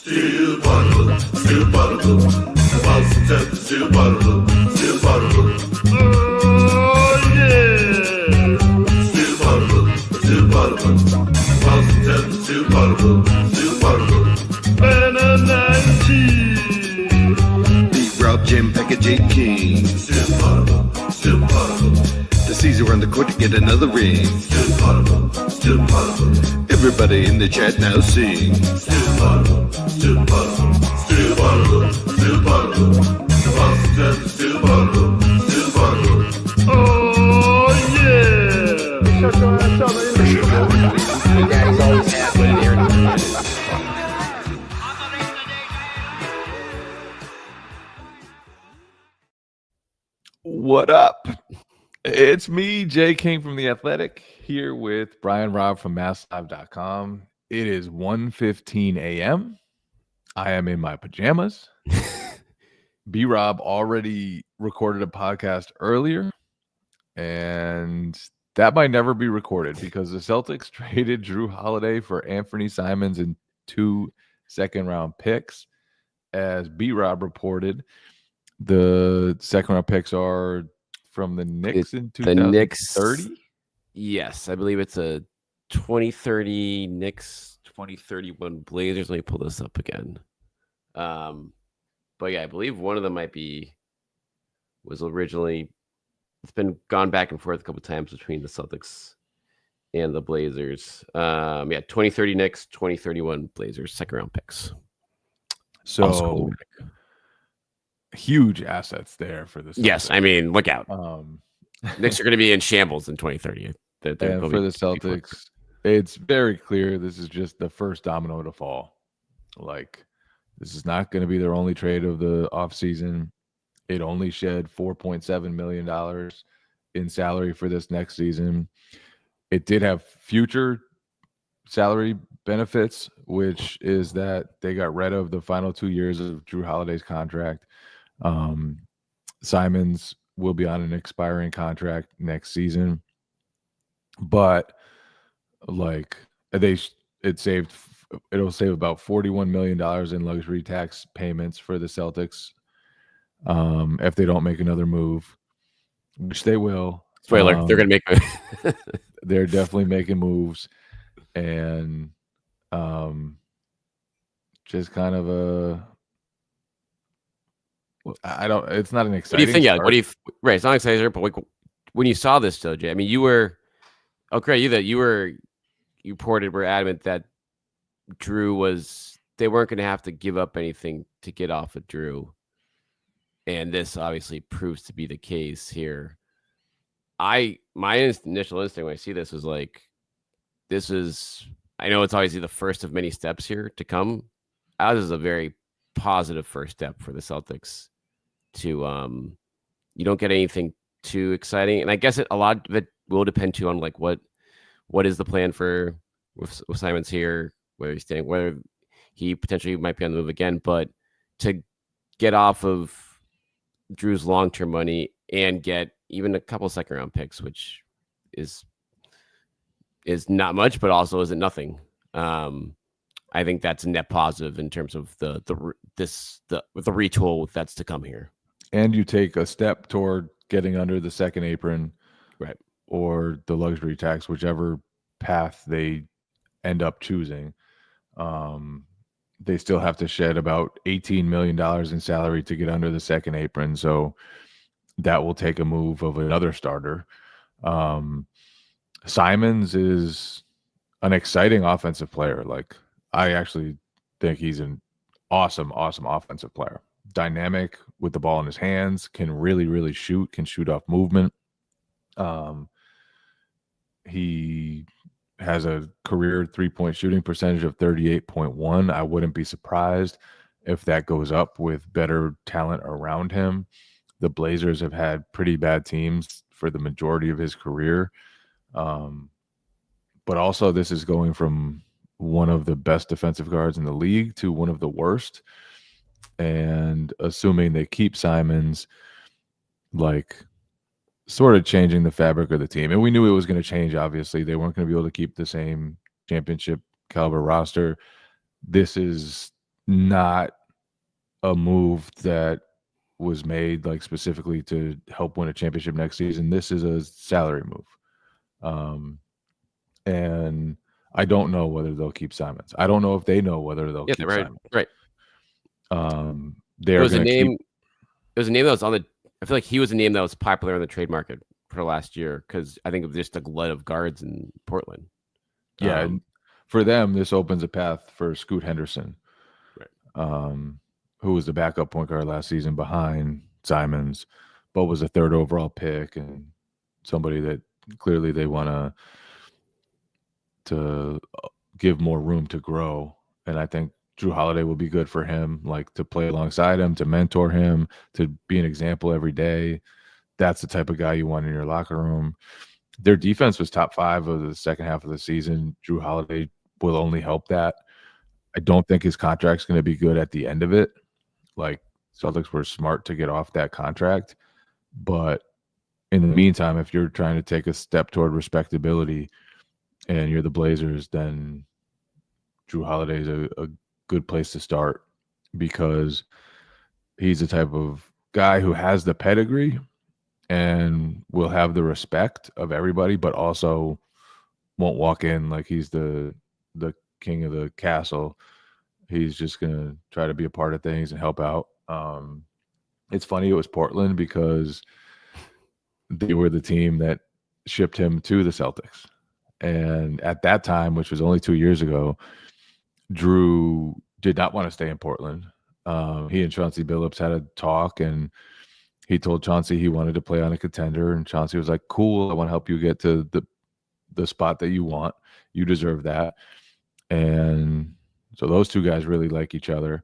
Steel bottle, steel bottle. Boston, steel bottle, steel bottle. Oh yeah. Steel bottle, steel bottle. Boston, steel bottle, steel bottle. Banana and cheese. Beat Rob, Jim, Pekka, J. King. Steel bottle, steel bottle. The Caesar on the court to get another ring. Steel bottle, steel bottle. Everybody in the chat now sing. Steel bottle, steel bottle. Steel bottle, steel bottle. Boston, steel bottle, steel bottle. Oh yeah. Shut your ass up, My daddy's always had one in there. What up? It's me, Jay King from The Athletic, here with Brian Robb from MassLive.com. It is 1:15 a.m. I am in my pajamas. B-Rob already recorded a podcast earlier, and that might never be recorded because the Celtics traded Jrue Holiday for Anfernee Simons and 2 second-round picks. As B-Rob reported, the second-round picks are from the Knicks in 2030? Yes, I believe it's a 2030 Knicks, 2031 Blazers. Let me pull this up again. But yeah, I believe one of them was originally, it's been gone back and forth a couple times between the Celtics and the Blazers. 2030 Knicks, 2031 Blazers, second round picks. So huge assets there for this. Yes, I mean, look out. Knicks are going to be in shambles in 2030. And for the Celtics, it's very clear this is just the first domino to fall. Like, this is not going to be their only trade of the offseason. It only shed $4.7 million in salary for this next season. It did have future salary benefits, which is that they got rid of the final 2 years of Jrue Holiday's contract. Simons will be on an expiring contract next season, but like it'll save about $41 million in luxury tax payments for the Celtics if they don't make another move, which they will. Spoiler, they're going to make they're definitely making moves, and just kind of it's not an exciting. What do you think? Start. Yeah, right, it's not exciting, but like, when you saw this, though, Jay, I mean, you were adamant that they weren't going to have to give up anything to get off of Jrue. And this obviously proves to be the case here. My initial instinct when I see this was like, I know it's obviously the first of many steps here to come. This is a very positive first step for the Celtics to, you don't get anything too exciting. And I guess a lot of it will depend too on like, what is the plan with Simons here, where he's staying, whether he potentially might be on the move again, but to get off of Jrue's long-term money and get even a couple second round picks, which is not much, but also isn't nothing. I think that's a net positive in terms of the retool that's to come here. And you take a step toward getting under the second apron, right, or the luxury tax, whichever path they end up choosing. They still have to shed about $18 million in salary to get under the second apron. So that will take a move of another starter. Simons is an exciting offensive player. Like, I actually think he's an awesome offensive player. Dynamic with the ball in his hands, can really shoot, can shoot off movement. He has a career 3-point shooting percentage of 38.1. I wouldn't be surprised if that goes up with better talent around him. The Blazers have had pretty bad teams for the majority of his career. But also, this is going from one of the best defensive guards in the league to one of the worst. And assuming they keep Simons, like, sort of changing the fabric of the team. And we knew it was going to change, obviously. They weren't going to be able to keep the same championship caliber roster. This is not a move that was made like specifically to help win a championship next season. This is a salary move. And I don't know whether they'll keep Simons. I don't know if they know whether they'll Yeah, keep right. Simons. Right. It They're was a going to name. keep. It was a name that was on the. I feel like he was a name that was popular in the trade market for last year because I think of just a glut of guards in Portland. Yeah, and for them, this opens a path for Scoot Henderson, Right. who was the backup point guard last season behind Simons, but was a third overall pick and somebody that clearly they want to give more room to grow. And I think Jrue Holiday will be good for him, like to play alongside him, to mentor him, to be an example every day. That's the type of guy you want in your locker room. Their defense was top 5 of the second half of the season. Jrue Holiday will only help that. I don't think his contract's going to be good at the end of it. Like, Celtics were smart to get off that contract. But in the meantime, if you're trying to take a step toward respectability and you're the Blazers, then Jrue Holiday is a good place to start because he's the type of guy who has the pedigree and will have the respect of everybody, but also won't walk in like he's the king of the castle. He's just gonna try to be a part of things and help out. It's funny it was Portland because they were the team that shipped him to the Celtics. And at that time, which was only 2 years ago, Jrue did not want to stay in Portland. He and Chauncey Billups had a talk, and he told Chauncey he wanted to play on a contender, and Chauncey was like, "Cool, I want to help you get to the spot that you want. You deserve that." And so those two guys really like each other.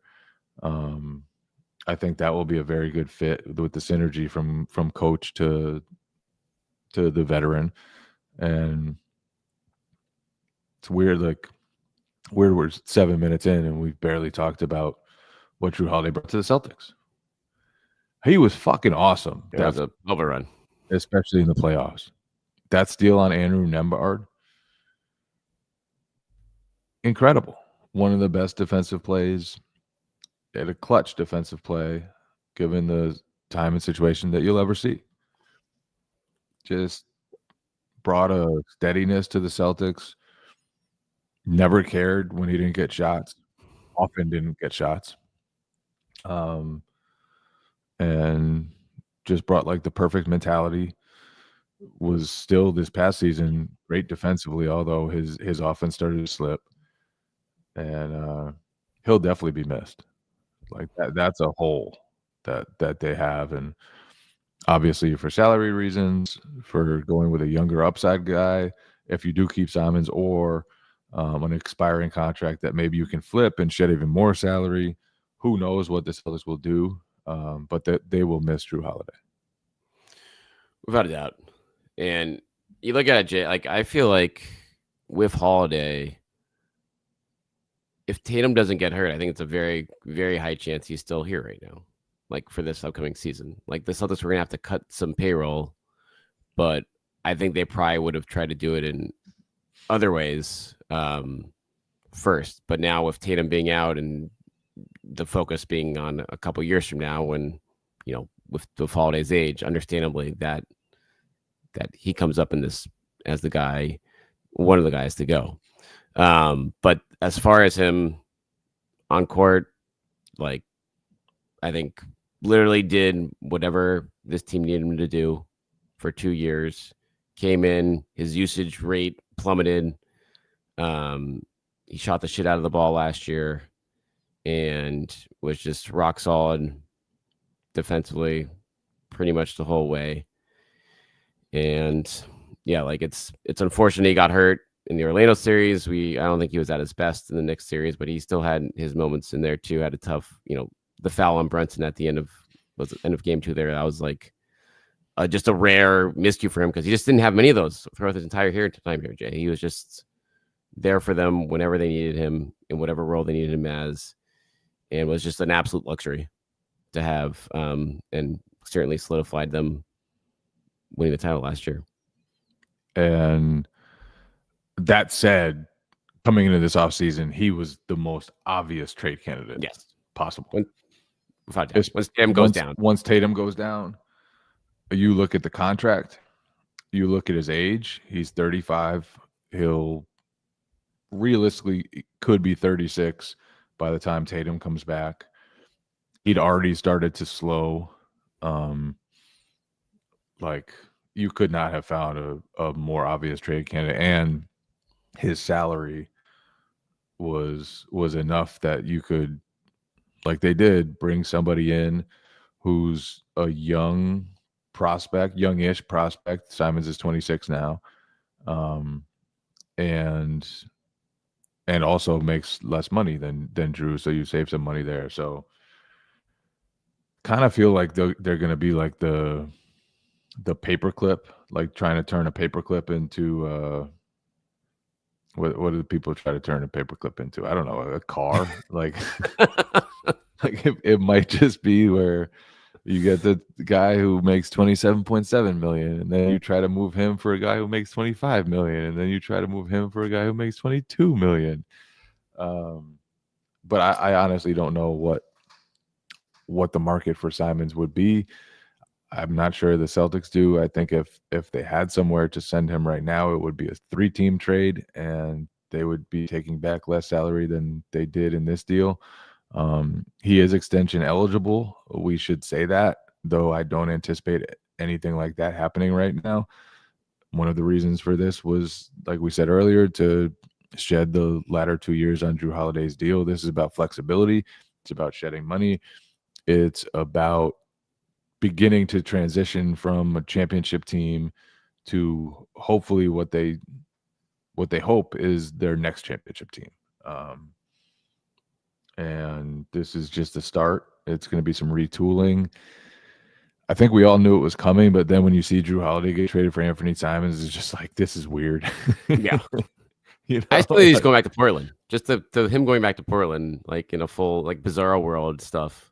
I think that will be a very good fit with the synergy from coach to the veteran. And it's weird, like we're 7 minutes in and we've barely talked about what Jrue Holiday brought to the Celtics. He was fucking awesome. That was a overrun, especially in the playoffs. That steal on Andrew Nembhard, incredible. One of the best defensive plays, at a clutch defensive play, given the time and situation that you'll ever see. Just brought a steadiness to the Celtics. Never cared when he didn't get shots. Often didn't get shots. And just brought like the perfect mentality. Was still this past season great defensively, although his offense started to slip. And he'll definitely be missed. Like that's a hole that they have. And obviously for salary reasons, for going with a younger upside guy, if you do keep Simons, or an expiring contract that maybe you can flip and shed even more salary, who knows what the Celtics will do. But they will miss Jrue Holiday. without a doubt. And you look at it, Jay, like I feel like with Holiday, if Tatum doesn't get hurt, I think it's a very, very high chance he's still here right now, like for this upcoming season. Like the Celtics were going to have to cut some payroll, but I think they probably would have tried to do it in other ways first. But now with Tatum being out and the focus being on a couple years from now, when, you know, with Holiday's age, understandably that he comes up in this as the guy, one of the guys to go. But as far as him on court, like I think literally did whatever this team needed him to do for 2 years. Came in, his usage rate plummeted. He shot the shit out of the ball last year and was just rock solid defensively pretty much the whole way. And yeah, like it's unfortunate he got hurt in the Orlando series. I don't think he was at his best in the Knicks series, but he still had his moments in there too. Had a tough, the foul on Brunson at the end of game 2 there. That was like just a rare miscue for him because he just didn't have many of those throughout his entire time here, Jay. He was just there for them whenever they needed him in whatever role they needed him as, and was just an absolute luxury to have, and certainly solidified them winning the title last year. And that said, coming into this offseason, he was the most obvious trade candidate Yes, possible. without doubt. It's- Once Tatum goes down, Once Tatum goes down, you look at the contract, you look at his age, he's 35. He'll realistically could be 36 by the time Tatum comes back. He'd already started to slow. Like you could not have found a more obvious trade candidate, and his salary was enough that you could, like they did, bring somebody in who's a young prospect, youngish prospect. Simons is 26 now. And also makes less money than Jrue, so you save some money there. So kind of feel like they're going to be like the paperclip, like trying to turn a paperclip into what do the people try to turn a paperclip into? I don't know, a car. like it might just be where you get the guy who makes 27.7 million, and then you try to move him for a guy who makes 25 million, and then you try to move him for a guy who makes 22 million. But I honestly don't know what the market for Simons would be. I'm not sure the Celtics do. I think if they had somewhere to send him right now, it would be a 3-team trade, and they would be taking back less salary than they did in this deal. He is extension eligible. We should say that, though I don't anticipate anything like that happening right now. One of the reasons for this was, like we said earlier, to shed the latter 2 years on Jrue Holiday's deal. This is about flexibility. It's about shedding money. It's about beginning to transition from a championship team to hopefully what they hope is their next championship team. And this is just the start. It's going to be some retooling. I think we all knew it was coming, but then when you see Jrue Holiday get traded for Anfernee Simons, it's just like, this is weird. yeah. You know, I still think he's going back to Portland. Just to him going back to Portland, like in a full like bizarro world stuff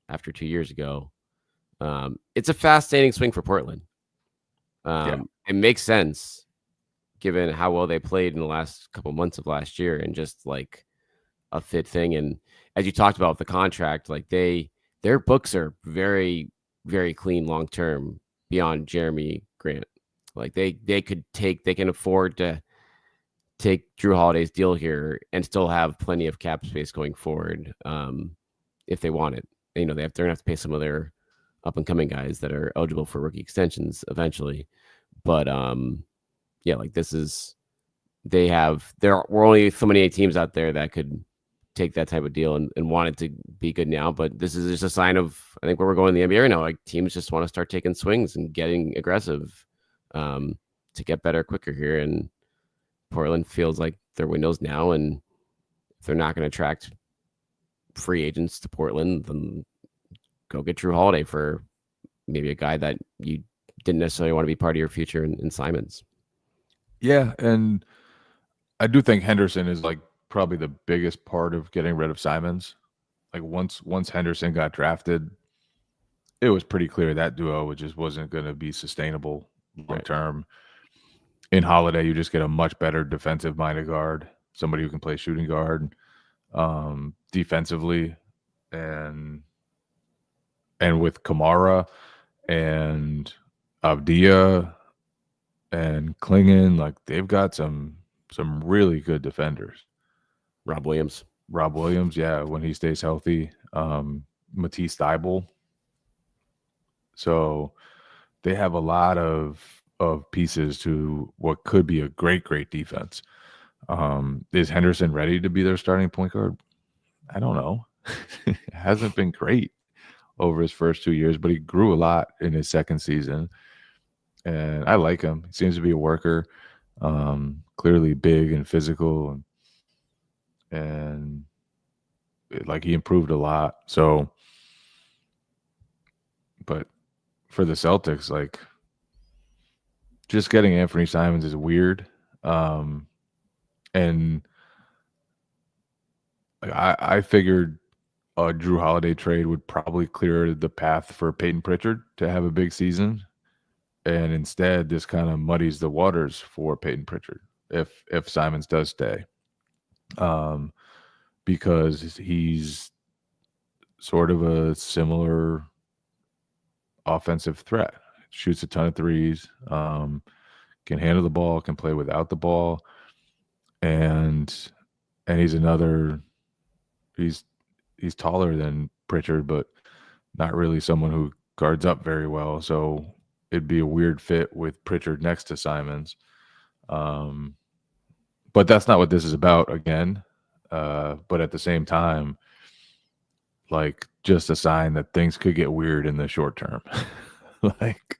after 2 years ago. It's a fascinating swing for Portland. It makes sense given how well they played in the last couple months of last year, and just like a fit thing. And as you talked about with the contract, like their books are very, very clean long term beyond Jeremy Grant. Like they can afford to take Jrue Holiday's deal here and still have plenty of cap space going forward, if they want it. You know, they're gonna have to pay some of their up and coming guys that are eligible for rookie extensions eventually. But yeah, like this is there were only so many teams out there that could take that type of deal and want it to be good now. But this is just a sign of, I think, where we're going in the NBA right now. Like teams just want to start taking swings and getting aggressive to get better quicker here. And Portland feels like their window's now, and if they're not going to attract free agents to Portland, then go get Jrue Holiday for maybe a guy that you didn't necessarily want to be part of your future in Simons. Yeah, and I do think Henderson is like probably the biggest part of getting rid of Simons. Like once Henderson got drafted, it was pretty clear that duo just wasn't going to be sustainable long term. In Holiday, you just get a much better defensive minded guard, somebody who can play shooting guard defensively, and with Kamara and Avdia and Klingon, like they've got some really good defenders. Rob Williams, yeah, when he stays healthy. Matisse Thybulle. So they have a lot of pieces to what could be a great defense. Is Henderson ready to be their starting point guard? I don't know. It hasn't been great over his first 2 years, but he grew a lot in his second season. And I like him. He seems to be a worker, clearly big and physical, and like he improved a lot. So, but for the Celtics, like just getting Anfernee Simons is weird. And like I figured a Jrue Holiday trade would probably clear the path for Peyton Pritchard to have a big season. And instead, this kind of muddies the waters for Peyton Pritchard if Simons does stay. because he's sort of a similar offensive threat. Shoots a ton of threes, can handle the ball, can play without the ball, and he's another. He's taller than Pritchard, but not really someone who guards up very well. So it'd be a weird fit with Pritchard next to Simons. But that's not what this is about again. But at the same time, like, just a sign that things could get weird in the short term. like,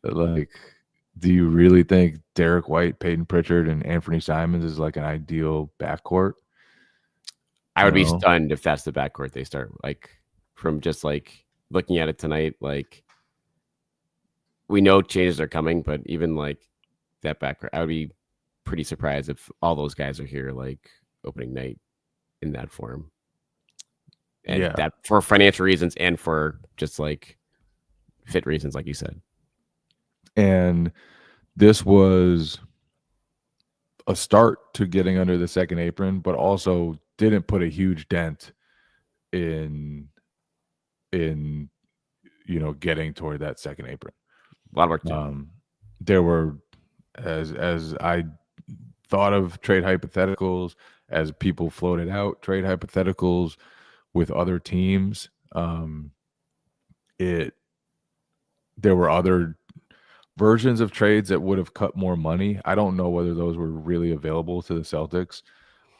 do you really think Derek White, Peyton Pritchard, and Anfernee Simons is like an ideal backcourt? I would be stunned if that's the backcourt they start. Like, from just like looking at it tonight, like, we know changes are coming, but even like that backcourt, I would be pretty surprised if all those guys are here like opening night in that form. And that for financial reasons and for just like fit reasons, like you said. And this was a start to getting under the second apron, but also didn't put a huge dent in getting toward that second apron. A lot of work. There were, as I thought of trade hypotheticals, as people floated out trade hypotheticals with other teams, there were other versions of trades that would have cut more money. I don't know whether those were really available to the Celtics.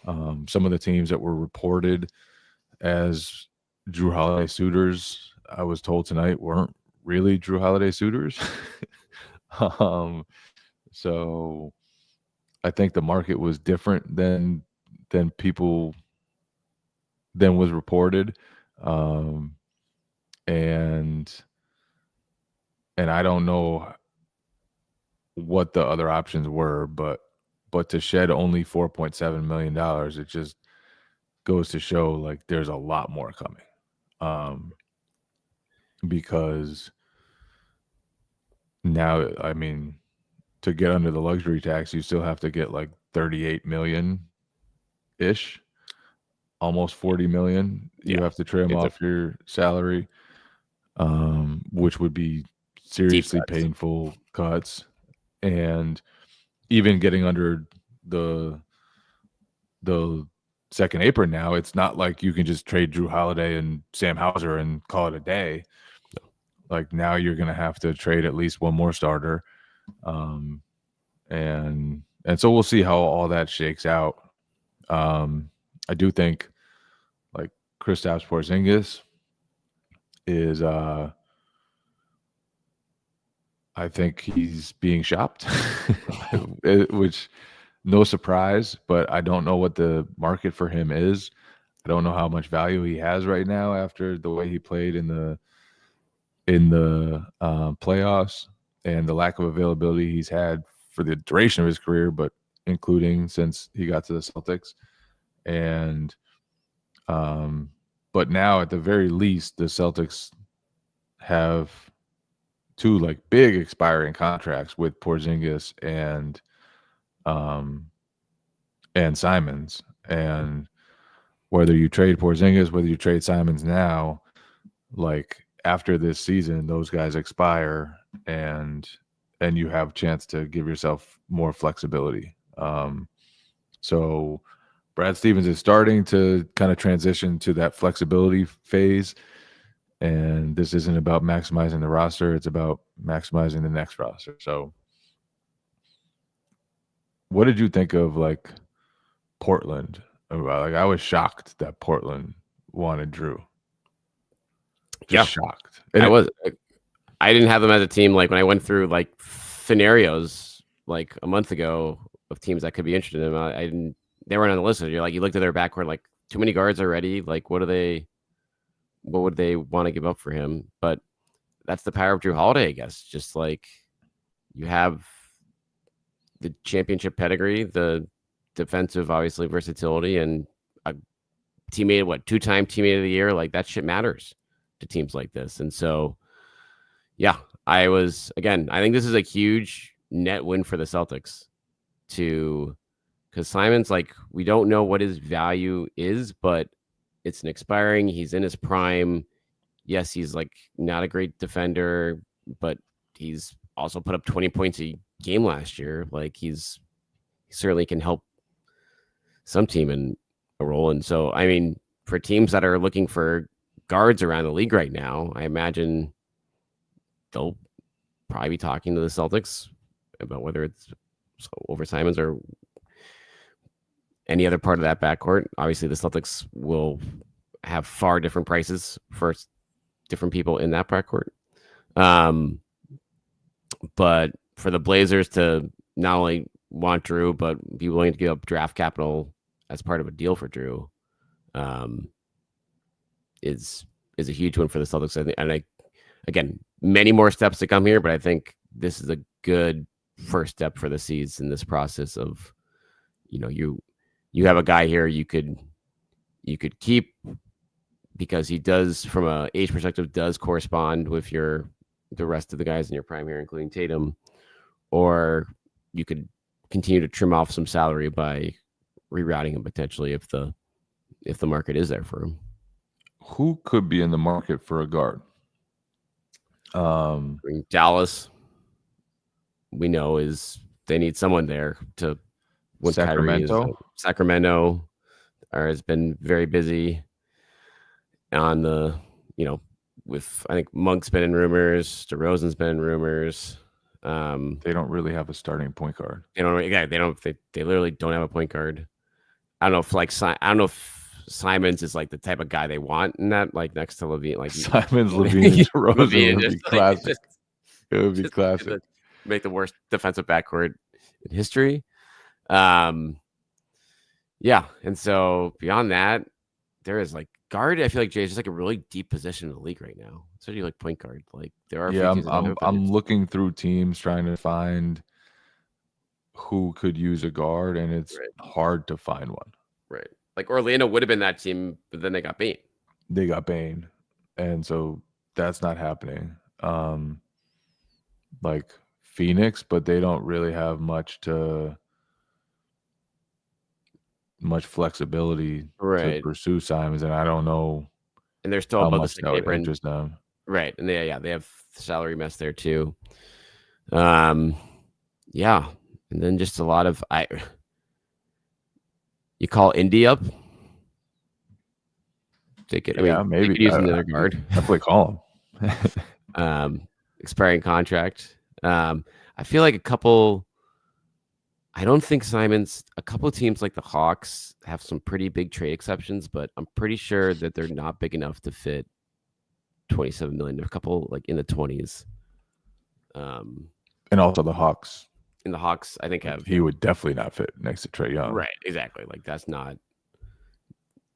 Some of the teams that were reported as Jrue Holiday suitors, I was told tonight, weren't really Jrue Holiday suitors. So I think the market was different than was reported. And I don't know what the other options were, but to shed only $4.7 million, it just goes to show like there's a lot more coming. Because now, I mean, to get under the luxury tax, you still have to get like 38 million ish, almost 40 million. You have to trim off your salary, which would be seriously painful cuts. And even getting under the second apron now, it's not like you can just trade Jrue Holiday and Sam Hauser and call it a day. Like, now you're going to have to trade at least one more starter. And so we'll see how all that shakes out. I do think like Kristaps Porzingis is I think he's being shopped, which, no surprise, but I don't know what the market for him is. I don't know how much value he has right now after the way he played in the playoffs and the lack of availability he's had for the duration of his career, but including since he got to the Celtics. And but now, at the very least, the Celtics have two like big expiring contracts with Porzingis and Simons. And whether you trade Porzingis, whether you trade Simons now, like, after this season, those guys expire, and you have a chance to give yourself more flexibility. So Brad Stevens is starting to kind of transition to that flexibility phase. And this isn't about maximizing the roster. It's about maximizing the next roster. So what did you think of like Portland? Like, I was shocked that Portland wanted Jrue. Shocked. And I didn't have them as a team. Like, when I went through like scenarios like a month ago of teams that could be interested in them, they weren't on the list. You're like, you looked at their backcourt, like, too many guards already. Like, what would they want to give up for him? But that's the power of Jrue Holiday, I guess. Just like, you have the championship pedigree, the defensive, obviously, versatility, and a teammate, two-time teammate of the year. Like, that shit matters to teams like this. And so, yeah, I think this is a huge net win for the Celtics to because Simons, like, we don't know what his value is, but it's an expiring. He's in his prime. Yes, he's like not a great defender, but he's also put up 20 points a game last year. Like he certainly can help some team in a role. And so, I mean, for teams that are looking for guards around the league right now, I imagine they'll probably be talking to the Celtics about whether it's over Simons or any other part of that backcourt. Obviously, the Celtics will have far different prices for different people in that backcourt. But for the Blazers to not only want Jrue, but be willing to give up draft capital as part of a deal for Jrue, is a huge win for the Celtics. And again, many more steps to come here, but I think this is a good first step for the Seeds in this process of, you have a guy here you could keep because he does, from a age perspective, does correspond with the rest of the guys in your prime here, including Tatum, or you could continue to trim off some salary by rerouting him potentially if the market is there for him. Who could be in the market for a guard? Dallas, we know they need someone there to win. Sacramento. Sacramento has been very busy on the, with, I think Monk's been in rumors, DeRozan's been in rumors. They don't really have a starting point guard. They literally don't have a point guard. I don't know if Simons is like the type of guy they want in that, like next to LaVine, like Simons, LaVine, and DeRozan would be classic. It would be classic. Make the worst defensive backcourt in history. Yeah, and so beyond that, there is like guard. I feel like Jay is just like a really deep position in the league right now, especially like point guard. Like there are. Yeah, I'm looking through teams trying to find who could use a guard, and it's hard to find one. Right. Like Orlando would have been that team, but then they got Bane. And so that's not happening. Like Phoenix, but they don't really have much flexibility to pursue Simons, and I don't know. And they're still above the 6 apron. Interest them. Right, and they have salary mess there too. Yeah, and then just a lot of you call Indy up. Maybe they could use another guard. Definitely call him. Expiring contract. I feel like I don't think Simons. A couple of teams like the Hawks have some pretty big trade exceptions, but I'm pretty sure that they're not big enough to fit $27 million. There are a couple like in the 20s. And also the Hawks. In the Hawks, I think he would definitely not fit next to Trae Young. Right, exactly. Like that's not.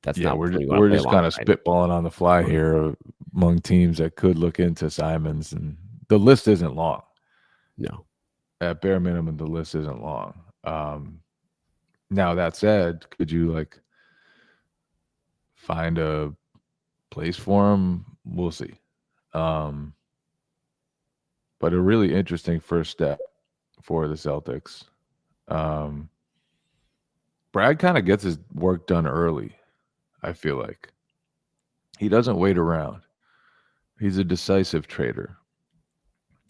We're just kind of spitballing on the fly here among teams that could look into Simons, and the list isn't long. No, at bare minimum, the list isn't long. Now that said, could you like find a place for him? We'll see. But a really interesting first step for the Celtics. Brad kind of gets his work done early. I feel like he doesn't wait around. He's a decisive trader.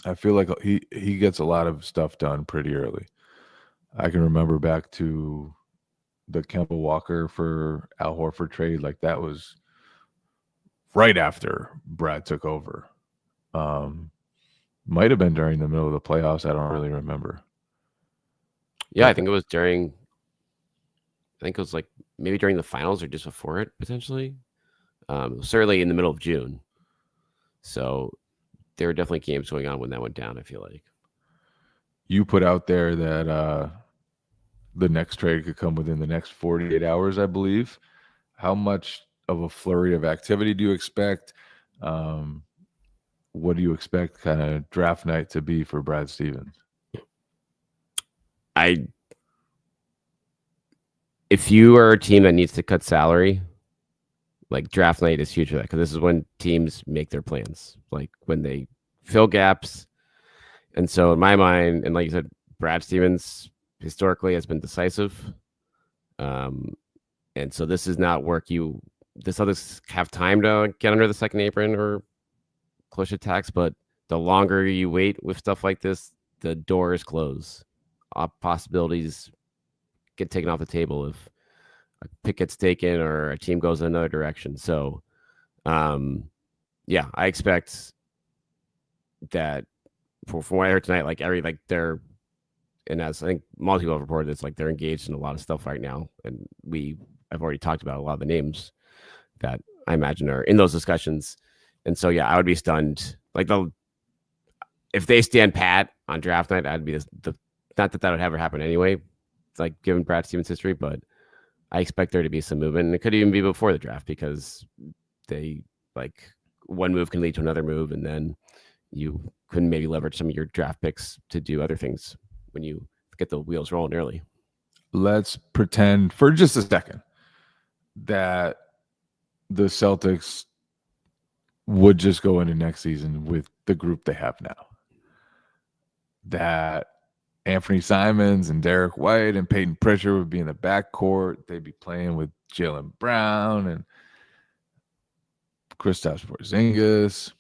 I feel like he gets a lot of stuff done pretty early. I can remember back to the Kemba Walker for Al Horford trade. Like that was right after Brad took over. Might have been during the middle of the playoffs. I don't really remember. Yeah, I think it was during. I think it was like maybe during the finals or just before it, potentially. Certainly in the middle of June. So there were definitely games going on when that went down, I feel like. You put out there that the next trade could come within the next 48 hours, I believe. How much of a flurry of activity do you expect? What do you expect kind of draft night to be for Brad Stevens? If you are a team that needs to cut salary, like draft night is huge for that, because this is when teams make their plans, like when they fill gaps. And so in my mind, and like you said, Brad Stevens historically has been decisive. And so this is not work the Celtics have time to get under the second apron or clutch attacks, but the longer you wait with stuff like this, the doors close. Possibilities get taken off the table if a pick gets taken or a team goes in another direction. So, yeah, I expect that from what I heard tonight, they're, and as I think most people have reported, it's like they're engaged in a lot of stuff right now. And I've already talked about a lot of the names that I imagine are in those discussions. And so, yeah, I would be stunned. Like if they stand pat on draft night, I'd be not that would ever happen anyway. It's like given Brad Stevens' history, but I expect there to be some movement. And it could even be before the draft because they one move can lead to another move, and then you can maybe leverage some of your draft picks to do other things when you get the wheels rolling early. Let's pretend for just a second that the Celtics would just go into next season with the group they have now. That Anfernee Simons and Derek White and Peyton Pritchard would be in the backcourt. They'd be playing with Jaylen Brown and Kristaps Porzingis.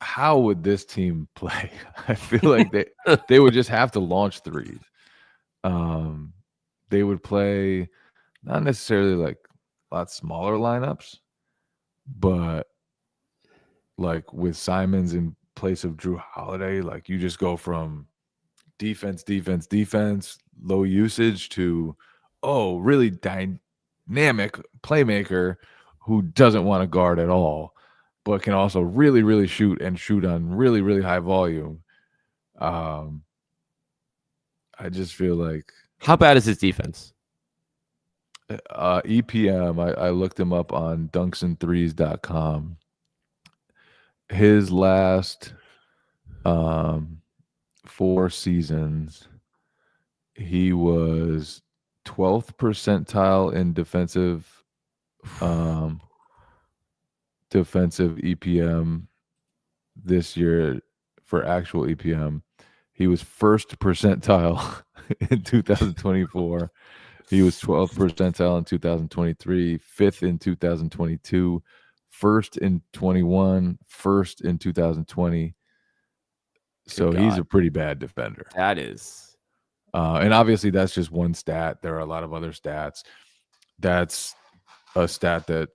How would this team play? I feel like they would just have to launch threes. They would play not necessarily like a lot smaller lineups, but like with Simons in place of Jrue Holiday, like you just go from defense, low usage to, really dynamic playmaker who doesn't want to guard at all, but can also really, really shoot on really, really high volume. I just feel like. How bad is his defense? EPM, I looked him up on dunksandthrees.com. His last 4 seasons, he was 12th percentile in defensive EPM this year for actual EPM. He was 1st percentile in 2024. He was 12th percentile in 2023, 5th in 2022, 1st in 21, 1st in 2020. So he's a pretty bad defender. That is. And obviously that's just one stat. There are a lot of other stats. That's a stat that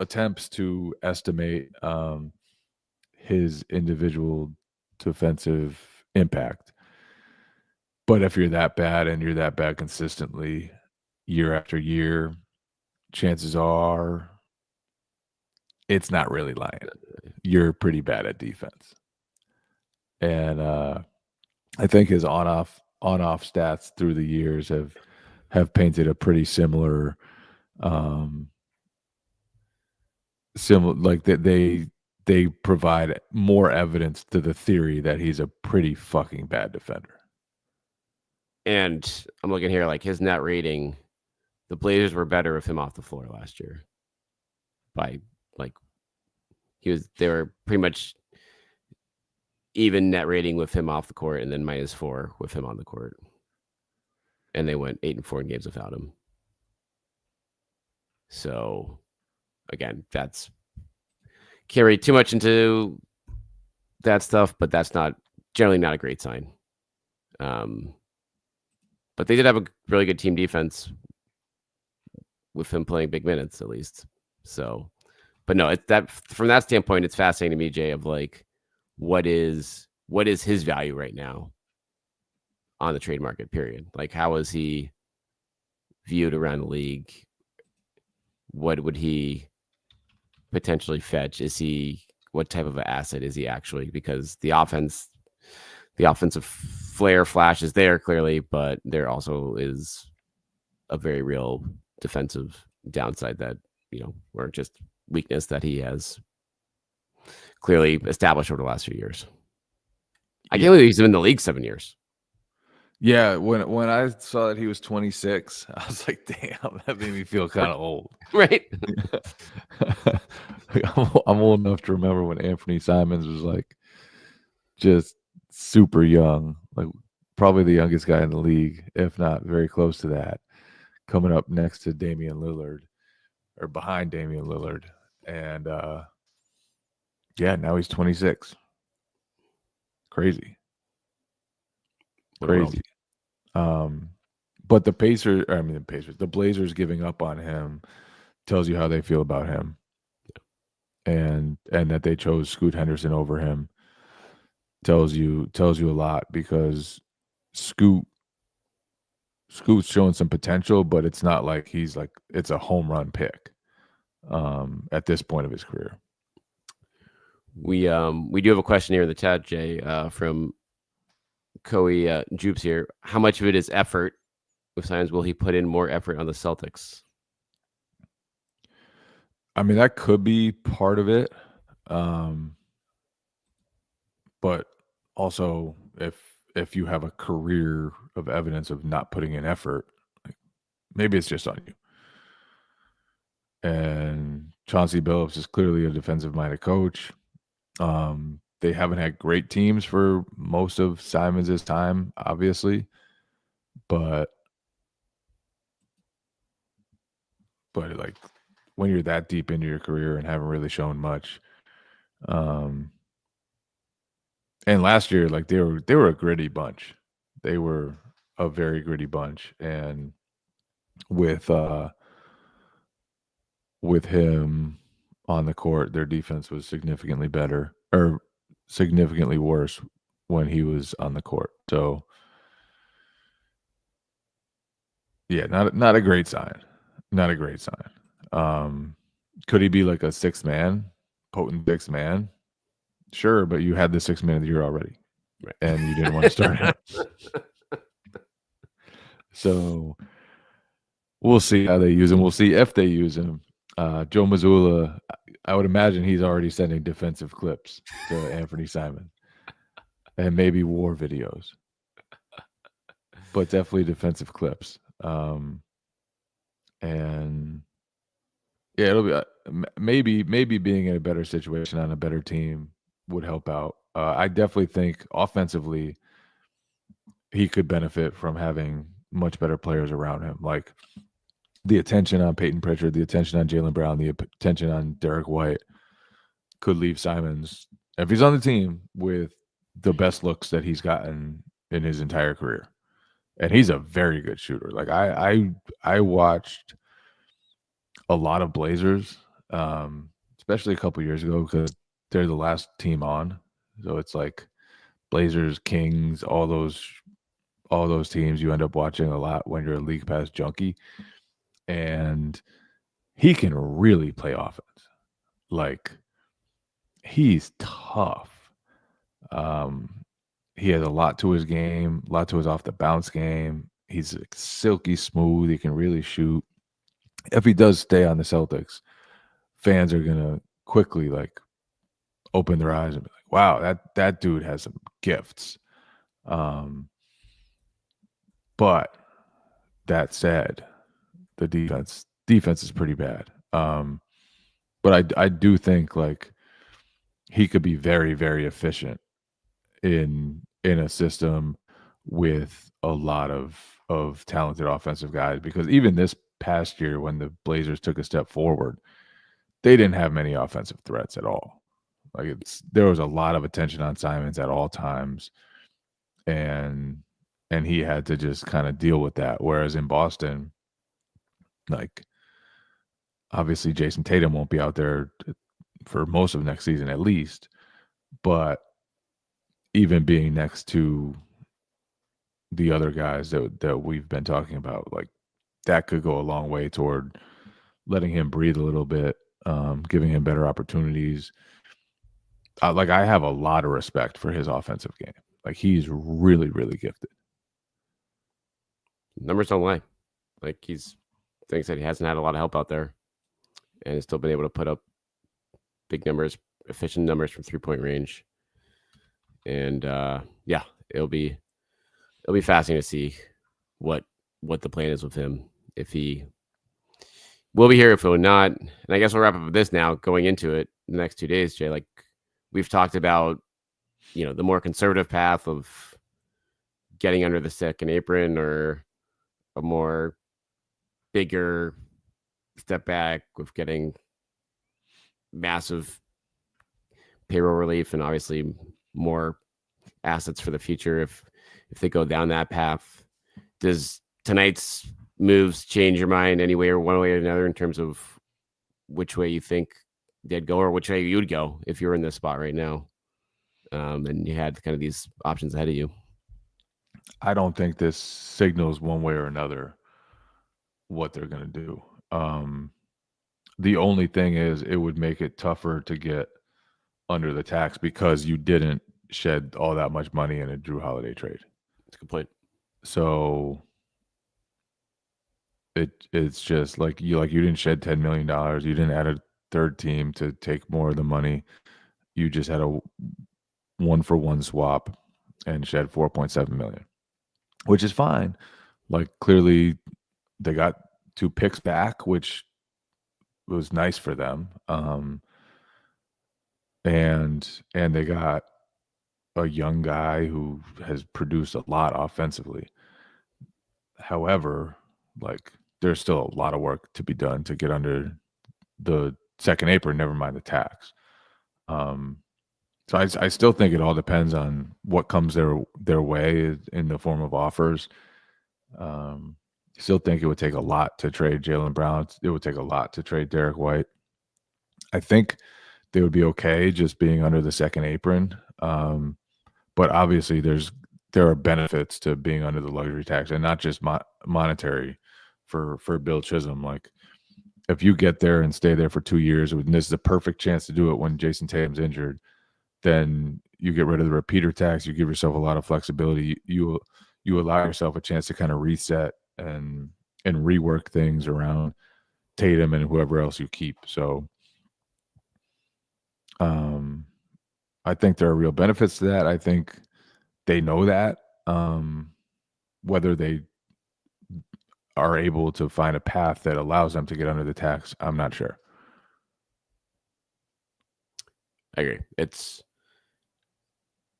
attempts to estimate his individual defensive impact. But if you're that bad and you're that bad consistently year after year, chances are it's not really lying. You're pretty bad at defense. And I think his on-off stats through the years have painted a pretty similar like that they provide more evidence to the theory that he's a pretty fucking bad defender. And I'm looking here, like his net rating, the Blazers were better with him off the floor last year. They were pretty much even net rating with him off the court, and then -4 with him on the court. And they went 8-4 in games without him. So again, that's can't read too much into that stuff, but that's generally not a great sign. But they did have a really good team defense with him playing big minutes, at least. So, but no, from that standpoint, it's fascinating to me, Jay, of like, what is his value right now on the trade market, period? Like, how is he viewed around the league? What would he potentially fetch? What type of an asset is he actually? Because the offensive flair flash is there clearly, but there also is a very real defensive downside that, or just weakness that he has clearly established over the last few years. I can't believe he's been in the league 7 years. Yeah, when I saw that he was 26, I was like, damn, that made me feel kind of old. Right? I'm old enough to remember when Anfernee Simons was like just super young, like probably the youngest guy in the league, if not very close to that. coming up next to Damian Lillard, or behind Damian Lillard. And yeah, now he's 26. Crazy. What a world. Crazy. But the Blazers giving up on him tells you how they feel about him. And that they chose Scoot Henderson over him tells you a lot, because Scoot's showing some potential, but it's not like it's a home run pick at this point of his career. We do have a question here in the chat, Jay, from Coey Jupes here. How much of it is effort with Simons? Will he put in more effort on the Celtics? I mean, that could be part of it. But also, if you have a career of evidence of not putting in effort, like, maybe it's just on you. And Chauncey Billups is clearly a defensive-minded coach. They haven't had great teams for most of Simons' time, obviously, but like, when you're that deep into your career and haven't really shown much, and last year, like, they were a gritty bunch. They were a very gritty bunch, and with him on the court, their defense was significantly better, or significantly worse when he was on the court. So yeah, not a great sign. Not a great sign. Could he be like a potent sixth man? Sure, but you had the 6th man of the year already, Right. and you didn't want to start him. So we'll see how they use him. We'll see if they use him. Joe Mazzulla, I would imagine he's already sending defensive clips to Anfernee Simons, and maybe war videos, but definitely defensive clips. And yeah, it'll be maybe being in a better situation on a better team would help out. I definitely think offensively he could benefit from having much better players around him, like the attention on Peyton Pritchard, the attention on Jaylen Brown, the attention on Derek White could leave Simons, if he's on the team, with the best looks that he's gotten in his entire career. And he's a very good shooter. Like, I watched a lot of Blazers, especially a couple years ago, because they're the last team on. So it's like Blazers, Kings, all those teams you end up watching a lot when you're a league pass junkie. And he can really play offense. Like, he's tough. He has a lot to his game, a lot to his off the bounce game. He's like silky smooth. He can really shoot. If he does stay on the Celtics, fans are gonna quickly like open their eyes and be like, "Wow, that dude has some gifts." But that said, the defense is pretty bad. But I do think like he could be very, very efficient in a system with a lot of talented offensive guys, because even this past year when the Blazers took a step forward, they didn't have many offensive threats at all. Like, there was a lot of attention on Simons at all times, and he had to just kind of deal with that. Whereas in Boston, like, obviously Jason Tatum won't be out there for most of next season at least, but even being next to the other guys that we've been talking about, like, that could go a long way toward letting him breathe a little bit, giving him better opportunities. Like, I have a lot of respect for his offensive game. Like, he's really, really gifted. Numbers don't lie. Like, he's, like I said, he hasn't had a lot of help out there, and he's still been able to put up big numbers, efficient numbers from 3-point range. And yeah, it'll be fascinating to see what the plan is with him, if he will be here, if he'll not. And I guess we'll wrap up with this now, going into it the next 2 days, Jay. Like, we've talked about, the more conservative path of getting under the second apron, or a more bigger step back with getting massive payroll relief and obviously more assets for the future if they go down that path. Does tonight's moves change your mind any way or one way or another in terms of which way you think they'd go or which way you'd go if you're in this spot right now, and you had kind of these options ahead of you? I don't think this signals one way or another what they're going to do. The only thing is it would make it tougher to get under the tax because you didn't shed all that much money in a Jrue Holiday trade. That's a good point. So it's just like you didn't shed $10 million. You didn't add a third team to take more of the money. You just had a 1-for-1 swap and shed $4.7 million, which is fine. Like clearly they got 2 picks back, which was nice for them. And they got a young guy who has produced a lot offensively. However, like there's still a lot of work to be done to get under the second apron, never mind the tax. So I still think it all depends on what comes their way in the form of offers. Still think it would take a lot to trade Jaylen Brown. It would take a lot to trade Derek White. I think they would be okay just being under the second apron. But obviously there are benefits to being under the luxury tax, and not just monetary for Bill Chisholm. Like if you get there and stay there for 2 years, and this is a perfect chance to do it when Jason Tatum's injured, then you get rid of the repeater tax. You give yourself a lot of flexibility. You allow yourself a chance to kind of reset and rework things around Tatum and whoever else you keep. So I think there are real benefits to that. I think they know that. Whether they are able to find a path that allows them to get under the tax, I'm not sure. I agree.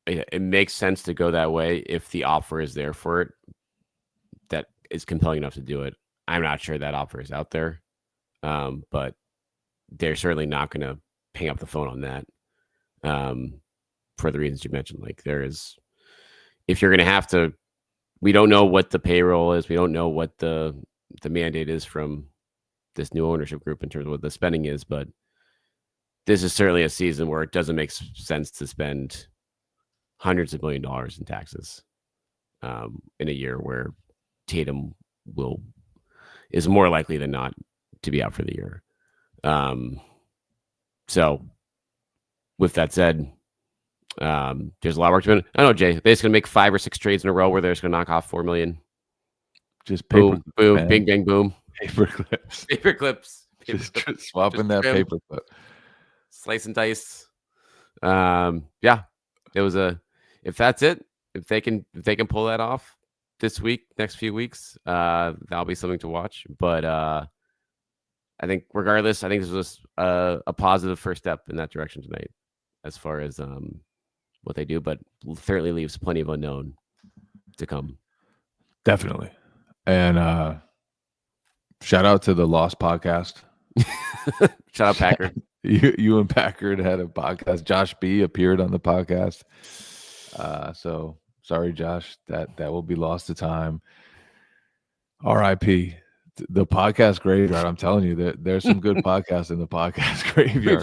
It makes sense to go that way if the offer is there for it that is compelling enough to do it. I'm not sure that offer is out there, but they're certainly not going to hang up the phone on that for the reasons you mentioned. Like there is, if you're going to have to, we don't know what the payroll is. We don't know what the mandate is from this new ownership group in terms of what the spending is, but this is certainly a season where it doesn't make sense to spend hundreds of $1 million in taxes in a year where Tatum is more likely than not to be out for the year. So with that said, there's a lot of work to be done. I don't know, Jay. They're just going to make 5 or 6 trades in a row where they're just going to knock off $4 million. Just boom, boom, man. bing, bang, boom. Paper clips. Paper clips. Just swapping that paper clip. Slice and dice. Yeah, it was if that's it, if they can pull that off this week, next few weeks, that'll be something to watch. But I think regardless, I think this was a positive first step in that direction tonight as far as what they do, but certainly leaves plenty of unknown to come. Definitely. And shout out to the Lost Podcast. Shout out Packard. You and Packard had a podcast. Josh B appeared on the podcast. So sorry, Josh, that will be lost to time. R.I.P. The podcast graveyard. I'm telling you, there's some good podcasts in the podcast graveyard.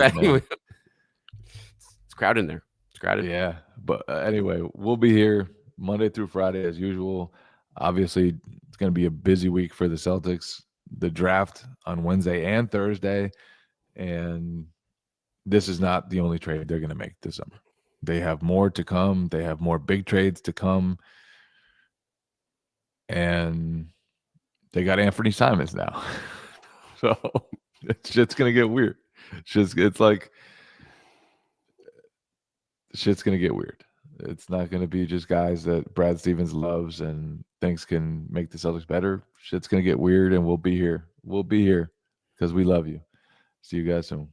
It's crowded in there. It's crowded. Yeah. But anyway, we'll be here Monday through Friday as usual. Obviously, it's going to be a busy week for the Celtics. The draft on Wednesday and Thursday. And this is not the only trade they're going to make this summer. They have more to come. They have more big trades to come. And they got Anfernee Simons now. So shit's going to get weird. Shit's going to get weird. It's not going to be just guys that Brad Stevens loves and thinks can make the Celtics better. Shit's going to get weird, and we'll be here. We'll be here because we love you. See you guys soon.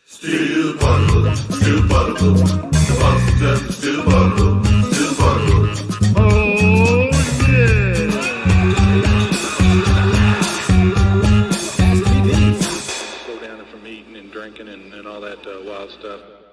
Still bottle, still bottle, busted, still bottle, still bottle. Oh yeah. eating and drinking and all that wild stuff.